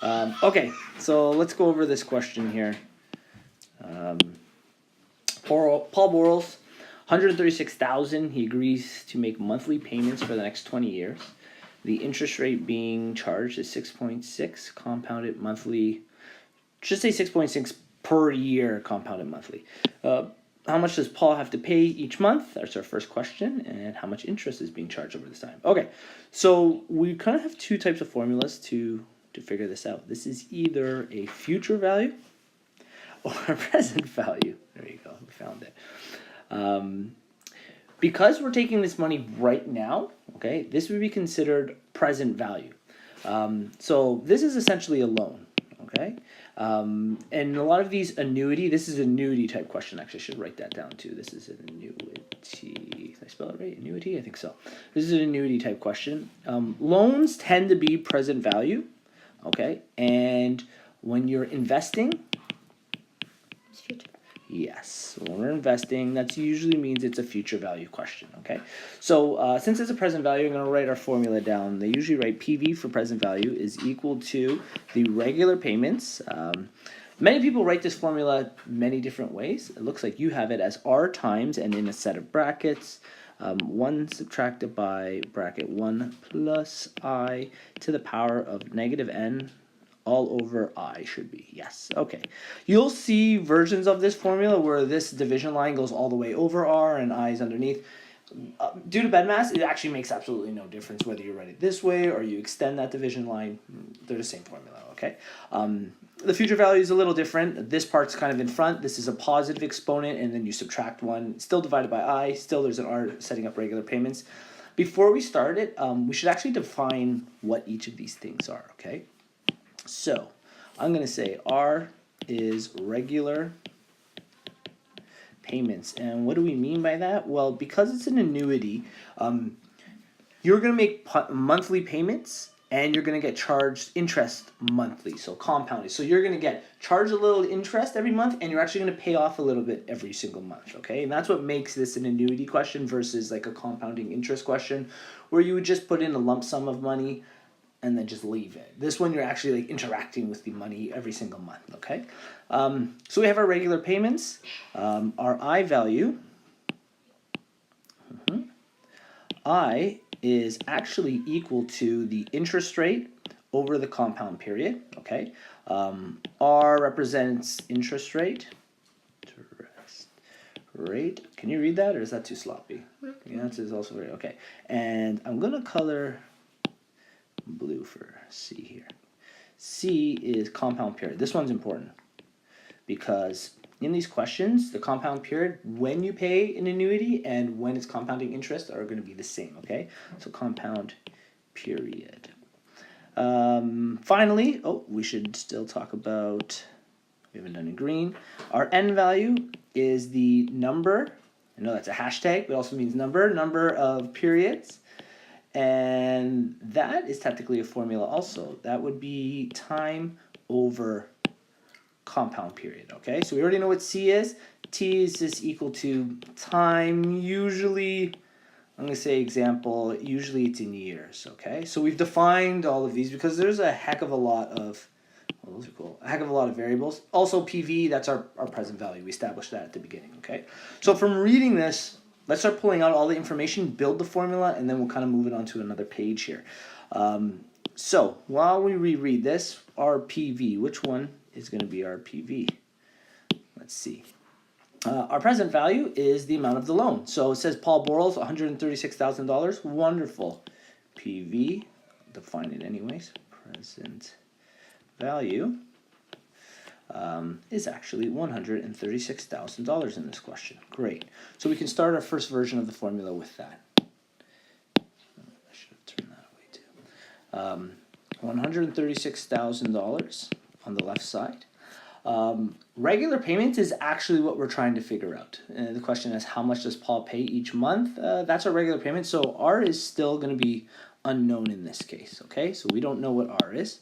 Gotcha. Okay, so let's go over this question here. Paul Borles, 136,000. He agrees to make monthly payments for the next 20 years. The interest rate being charged is 6.6 compounded monthly. Should say 6.6 per year compounded monthly. How much does Paul have to pay each month? That's our first question. And how much interest is being charged over this time? Okay, so we kind of have two types of formulas to figure this out. This is either a future value or a present value. There you go, we found it. Because we're taking this money right now, okay, this would be considered present value. So this is essentially a loan, okay? And a lot of these this is an annuity type question. Actually, I should write that down too. This is an annuity. Did I spell it right? Annuity? I think so. This is an annuity type question. Loans tend to be present value, okay? And when you're investing, It's future. yes, when we're investing, that usually means it's a future value question, okay? So since it's a present value, I'm going to write our formula down. They usually write PV for present value is equal to the regular payments. Many people write this formula many different ways. It looks like you have it as R times, and in a set of brackets, 1 subtracted by bracket 1 plus I to the power of negative n all over I should be. Yes. Okay. You'll see versions of this formula where this division line goes all the way over R and I is underneath. Due to bed mass, it actually makes absolutely no difference whether you write it this way or you extend that division line. They're the same formula, okay? The future value is a little different. This part's kind of in front. This is a positive exponent, and then you subtract 1. Still divided by I. Still there's an R setting up regular payments. Before we start it, we should actually define what each of these things are, okay? So I'm going to say R is regular payments. And what do we mean by that? Well, because it's an annuity, you're going to make monthly payments and you're going to get charged interest monthly, so compounded. So you're going to get charged a little interest every month and you're actually going to pay off a little bit every single month, okay? And that's what makes this an annuity question versus like a compounding interest question where you would just put in a lump sum of money and then just leave it. This one, you're actually like interacting with the money every single month, okay? So we have our regular payments. Our I value, I is actually equal to the interest rate over the compound period, okay? R represents interest rate. Can you read that, or is that too sloppy? Yeah, it is also very, okay. And I'm gonna color blue for C here. C is compound period. This one's important because in these questions, the compound period, when you pay an annuity and when it's compounding interest are going to be the same, okay? So compound period. Finally, we should still talk about, we haven't done in green. Our N value is the number, I know that's a hashtag, but it also means number of periods. And that is technically a formula also. That would be time over compound period, okay? So we already know what C is. T is just equal to time, usually, I'm going to say example, usually it's in years, okay? So we've defined all of these because there's a heck of a lot of, well, those are cool, a heck of a lot of variables. Also PV, that's our present value. We established that at the beginning, okay? So from reading this, let's start pulling out all the information, build the formula, and then we'll kind of move it on to another page here. So while we reread this, our PV, which one is going to be our PV? Let's see. Our present value is the amount of the loan. So it says Paul Borles, $136,000. Wonderful. PV, define it anyways. Present value is actually $136,000 in this question. Great. So we can start our first version of the formula with that. I should have turned that away too. $136,000 on the left side. Regular payments is actually what we're trying to figure out. The question is, how much does Paul pay each month? That's our regular payment. So R is still going to be unknown in this case. Okay, so we don't know what R is.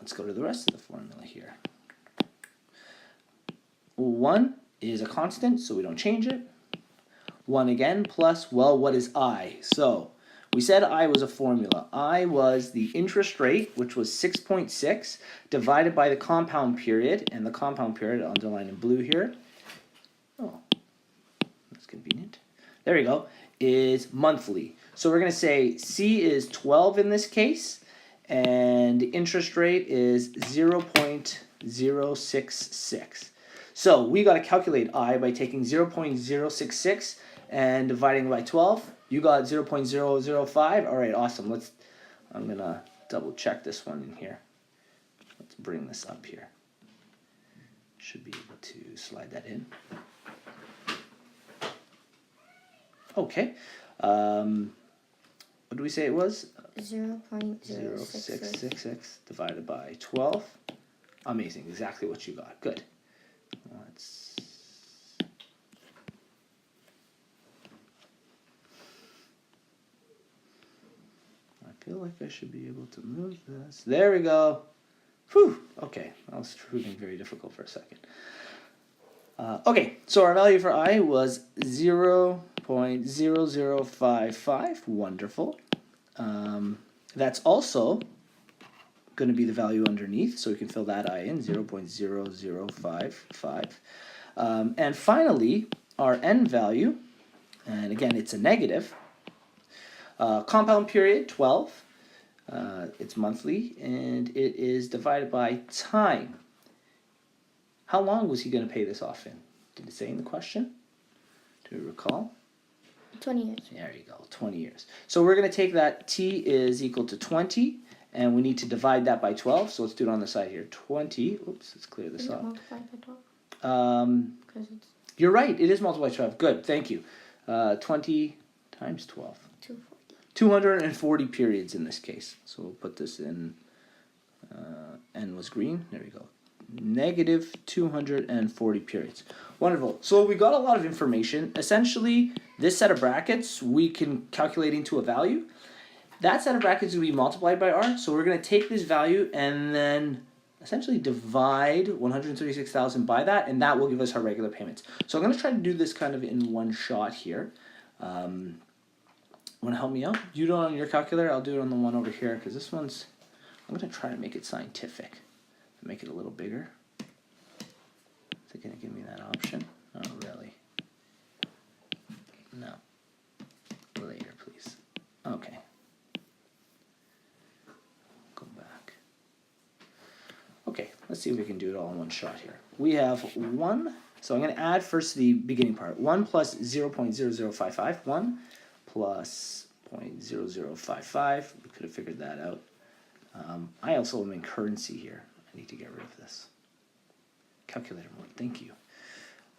Let's go to the rest of the formula here. 1 is a constant, so we don't change it. 1 again plus, well, what is I? So we said I was a formula. I was the interest rate, which was 6.6, divided by the compound period, and the compound period underlined in blue here. Oh, that's convenient. There we go. Is monthly. So we're going to say C is 12 in this case, and the interest rate is 0.066. So we got to calculate I by taking 0.066 and dividing by 12. You got 0.005. All right, awesome. I'm going to double check this one in here. Let's bring this up here. Should be able to slide that in. Okay. What do we say it was? 0.0666 divided by 12. Amazing. Exactly what you got. Good. I feel like I should be able to move this. There we go. Whew. Okay. That was proving very difficult for a second. Okay. So our value for I was 0.0055. Wonderful. That's also going to be the value underneath, so we can fill that I in, 0.0055. And finally, our N value, and again, it's a negative. Compound period, 12. It's monthly, and it is divided by time. How long was he going to pay this off in? Did it say in the question? Do you recall? 20 years. There you go, 20 years. So we're going to take that T is equal to 20, and we need to divide that by 12. So let's do it on the side here. 20, oops, let's clear this up. Multiplied by 12? You're right, it is multiplied by 12. Good, thank you. 20 times 12. 240 periods in this case. So we'll put this in, N was green, there we go. Negative 240 periods. Wonderful. So we got a lot of information. Essentially, this set of brackets we can calculate into a value. That set of brackets will be multiplied by R. So we're going to take this value and then essentially divide 136,000 by that, and that will give us our regular payments. So I'm going to try to do this kind of in one shot here. Want to help me out? You do it on your calculator. I'll do it on the one over here because this one's. I'm going to try to make it scientific. Make it a little bigger. Is it going to give me that option? Oh, really? No. Later, please. Okay. Go back. Okay, let's see if we can do it all in one shot here. We have 1. So I'm going to add first the beginning part. 1 plus 0.0055. 1 plus 0.0055. We could have figured that out. I also am in currency here. I need to get rid of this. Calculator mode, thank you.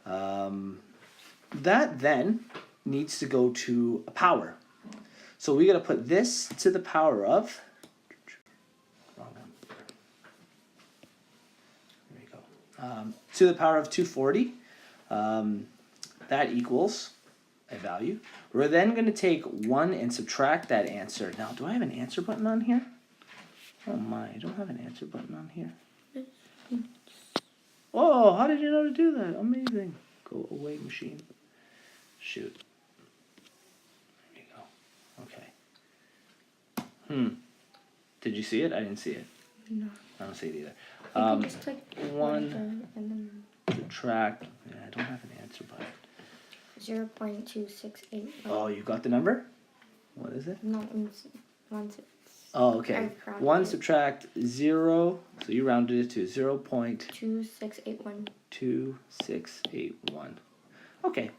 That then needs to go to a power. So we got to put this to the power of, wrong one. There we go. To the power of 240. That equals a value. We're then going to take 1 and subtract that answer. Now, do I have an answer button on here? Oh my, I don't have an answer button on here. Oh, how did you know to do that? Amazing. Go away, machine. Shoot. There you go. Okay. Did you see it? I didn't see it. No. I don't see it either. You can just click 1 and then subtract. Yeah, I don't have an answer button. 0.268. Oh, you got the number? What is it? No, it's 1. Oh, okay. 1 subtract 0, so you rounded it to 0.2681. 2681. Okay.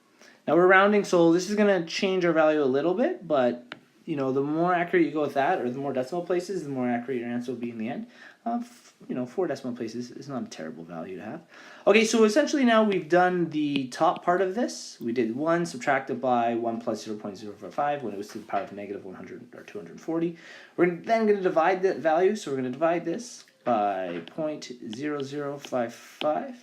Now we're rounding, so this is going to change our value a little bit, but you know, the more accurate you go with that, or the more decimal places, the more accurate your answer will be in the end. 4 decimal places is not a terrible value to have. Okay, so essentially now we've done the top part of this. We did 1 subtracted by 1 plus 0.045 when it was to the power of negative 100 or 240. We're then going to divide that value, so we're going to divide this by 0.0055.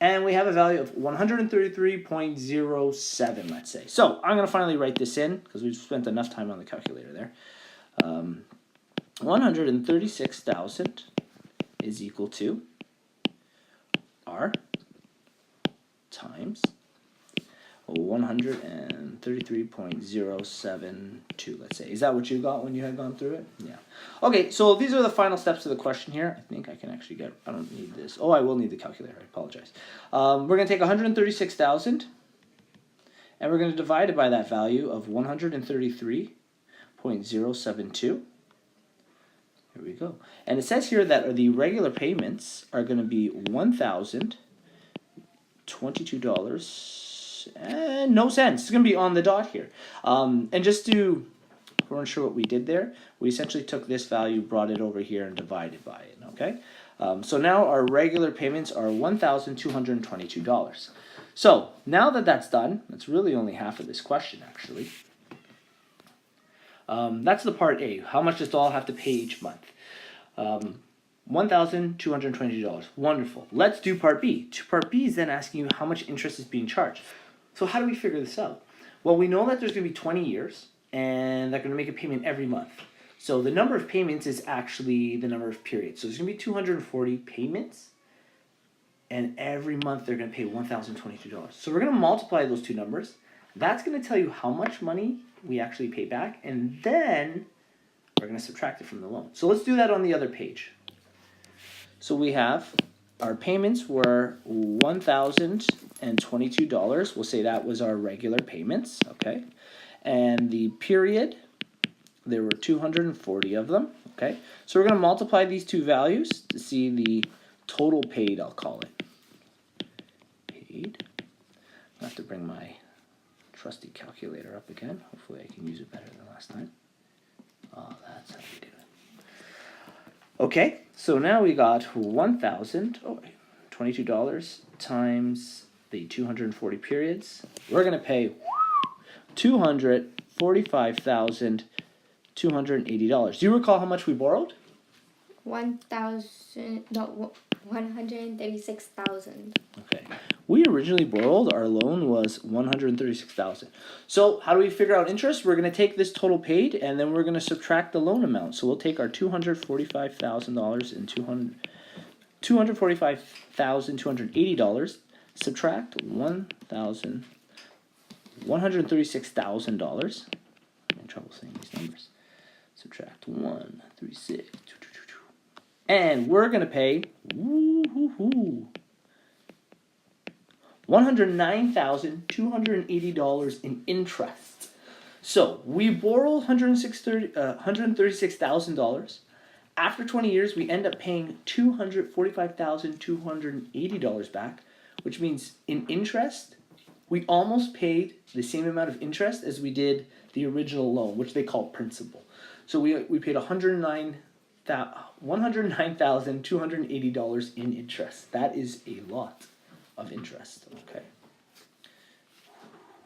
And we have a value of 133.07, let's say. So I'm going to finally write this in because we've spent enough time on the calculator there. 136,000 is equal to R times 133.072, let's say. Is that what you got when you had gone through it? Yeah. Okay, so these are the final steps of the question here. I think I can actually get, I don't need this. Oh, I will need the calculator, I apologize. We're going to take 136,000, and we're going to divide it by that value of 133.072. Here we go. And it says here that the regular payments are going to be $1,022 and no cents. It's going to be on the dot here. And just to, we weren't sure what we did there, we essentially took this value, brought it over here, and divided by it. Okay. So now our regular payments are $1,222. So now that that's done, that's really only half of this question actually. That's the part A. How much does Doll have to pay each month? $1,222. Wonderful. Let's do part B. Part B is then asking you how much interest is being charged. So how do we figure this out? Well, we know that there's going to be 20 years, and they're going to make a payment every month. So the number of payments is actually the number of periods. So there's going to be 240 payments, and every month they're going to pay $1,022. So we're going to multiply those two numbers. That's going to tell you how much money we actually pay back, and then we're going to subtract it from the loan. So let's do that on the other page. So we have our payments were $1,022. We'll say that was our regular payments, okay? And the period, there were 240 of them, okay? So we're going to multiply these two values to see the total paid, I'll call it. Paid. I have to bring my trusty calculator up again. Hopefully I can use it better than last time. Oh, that's how we do it. Okay, so now we got $1,022 times the 240 periods. We're going to pay $245,280. Do you recall how much we borrowed? 136,000. Okay. We originally borrowed, our loan was $136,000. So how do we figure out interest? We're going to take this total paid, and then we're going to subtract the loan amount. So we'll take our $245,000 and $245,280, subtract $136,000. I'm in trouble saying these numbers. Subtract 136, and we're going to pay $109,280 in interest. So we borrowed $136,000. After 20 years, we end up paying $245,280 back, which means in interest, we almost paid the same amount of interest as we did the original loan, which they call principal. So we paid $109,280 in interest. That is a lot of interest. Okay.